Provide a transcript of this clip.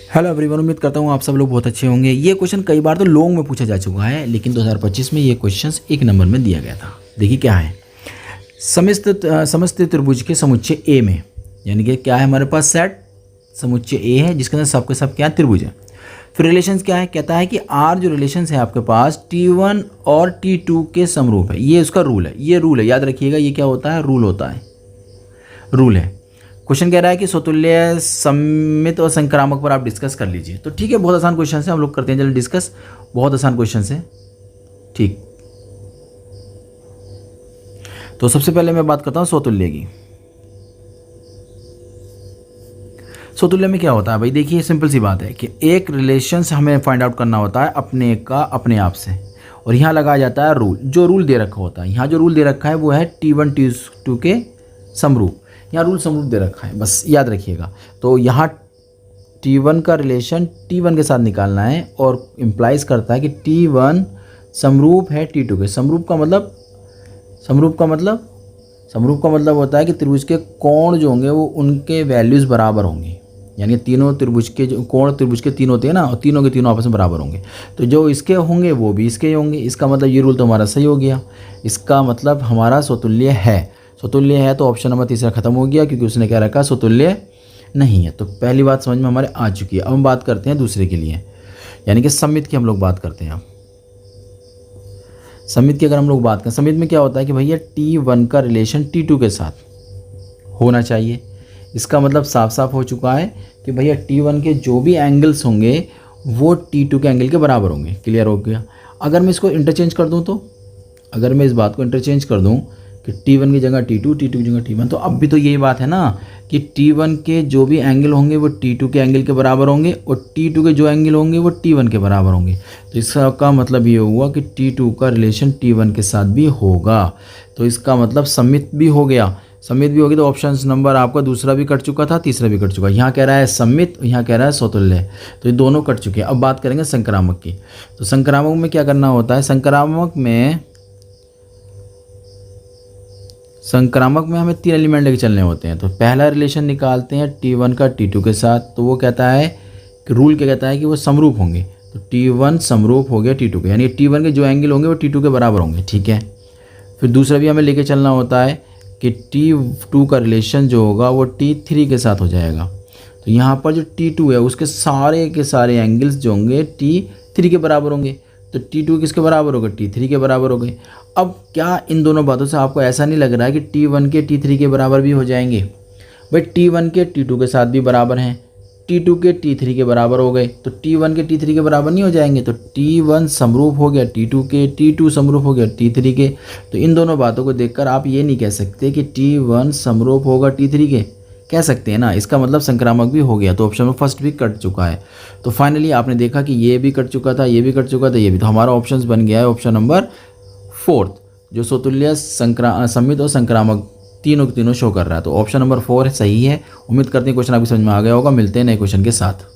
Hello everyone, उम्मीद करता हूँ आप सब लोग बहुत अच्छे होंगे। ये क्वेश्चन कई बार तो लॉन्ग में पूछा जा चुका है, लेकिन 2025 में ये क्वेश्चन एक नंबर में दिया गया था। देखिए क्या है, समस्त त्रिभुज के समुच्चय ए में, यानी कि क्या है हमारे पास सेट समुच्चय ए है जिसके अंदर सबके सब क्या है, त्रिभुज है। फिर रिलेशंस क्या है, कहता है कि आर जो रिलेशंस है आपके पास T1 और T2 के समरूप है। ये उसका रूल है, ये रूल है, याद रखिएगा। ये क्या होता है, रूल होता है, रूल है। क्वेश्चन कह रहा है कि स्वतुल्य सममित और संक्रामक पर आप डिस्कस कर लीजिए। तो ठीक है, बहुत आसान क्वेश्चन है, हम लोग करते हैं चलो डिस्कस। बहुत आसान क्वेश्चन है, ठीक। तो सबसे पहले मैं बात करता हूँ स्वतुल्य की। स्वतुल्य में क्या होता है भाई, देखिए सिंपल सी बात है कि एक रिलेशन हमें फाइंड आउट करना होता है अपने का अपने आप से, और यहाँ लगाया जाता है रूल। जो रूल दे रखा होता है, यहाँ जो रूल दे रखा है वो है T1 T2 के समरूप। यहाँ रूल समरूप दे रखा है, बस याद रखिएगा। तो यहाँ T1 का रिलेशन T1 के साथ निकालना है, और इम्प्लाइज करता है कि T1 समरूप है T2 के। समरूप का मतलब होता है कि त्रिभुज के कोण जो होंगे वो उनके वैल्यूज़ बराबर होंगे। यानी तीनों त्रिभुज के जो कोण त्रिभुज के तीन होते हैं ना, और तीनों के तीनों आपस में बराबर होंगे। तो जो इसके होंगे वो भी इसके होंगे। इसका मतलब ये रूल तो हमारा सही हो गया। इसका मतलब हमारा स्वतुल्य है। स्वतुल्य है तो ऑप्शन नंबर तीसरा खत्म हो गया, क्योंकि उसने क्या रखा, स्वतुल्य नहीं है। तो पहली बात समझ में हमारे आ चुकी है। अब हम बात करते हैं दूसरे के लिए, यानी कि सममित की हम लोग बात करते हैं। अब सममित की अगर हम लोग बात करें, सममित में क्या होता है कि भैया T1 का रिलेशन T2 के साथ होना चाहिए। इसका मतलब साफ साफ हो चुका है कि भैया T1 के जो भी एंगल्स होंगे वो T2 के एंगल के बराबर होंगे। क्लियर हो गया। अगर मैं इसको इंटरचेंज कर दूं, तो अगर मैं इस बात को इंटरचेंज कर दूं कि T1 की जगह T2, T2 की जगह T1, तो अब भी तो यही बात है ना कि T1 के जो भी एंगल होंगे वो T2 के एंगल के बराबर होंगे, और T2 के जो एंगल होंगे वो T1 के बराबर होंगे। तो इसका मतलब ये हुआ कि T2 का रिलेशन T1 के साथ भी होगा। तो इसका मतलब सममित भी हो गया। सममित भी होगी तो ऑप्शन नंबर आपका दूसरा भी कट चुका था, तीसरा भी कट चुका। यहाँ कह रहा है सममित, यहाँ कह रहा है स्वतुल्य, तो ये दोनों कट चुके हैं। अब बात करेंगे संक्रामक की। तो संक्रामक में क्या करना होता है, संक्रामक में हमें तीन एलिमेंट लेके चलने होते हैं। तो पहला रिलेशन निकालते हैं T1 का T2 के साथ। तो वो कहता है कि रूल क्या कहता है कि वो समरूप होंगे। तो T1 समरूप हो गया T2 के, यानी T1 के जो एंगल होंगे वो T2 के बराबर होंगे। ठीक है। फिर दूसरा भी हमें लेके चलना होता है कि T2 का रिलेशन जो होगा वो T3 के साथ हो जाएगा। तो यहाँ पर जो T2 है उसके सारे के सारे एंगल्स जो होंगे T3 के बराबर होंगे। तो T2 किसके बराबर हो गए, T3 के बराबर हो गए। अब क्या इन दोनों बातों से आपको ऐसा नहीं लग रहा है कि T1 के T3 के बराबर भी हो जाएंगे? भाई T1 के T2 के साथ भी बराबर हैं, T2 के T3 के बराबर हो गए, तो T1 के T3 के बराबर नहीं हो जाएंगे? तो T1 समरूप हो गया T2 के, T2 समरूप हो गया T3 के। तो इन दोनों बातों को देखकर आप ये नहीं कह सकते कि T1 समरूप होगा T3 के, कह सकते हैं ना। इसका मतलब संक्रामक भी हो गया। तो ऑप्शन नंबर फर्स्ट भी कट चुका है। तो फाइनली आपने देखा कि ये भी कट चुका था, ये भी कट चुका था, ये भी। तो हमारा ऑप्शन बन गया है ऑप्शन नंबर फोर्थ, जो स्वतुल्य सममित और संक्रामक तीनों के तीनों शो कर रहा है। तो ऑप्शन नंबर 4 सही है। उम्मीद करते हैं क्वेश्चन आपकी समझ में आ गया होगा। मिलते हैं नए क्वेश्चन के साथ।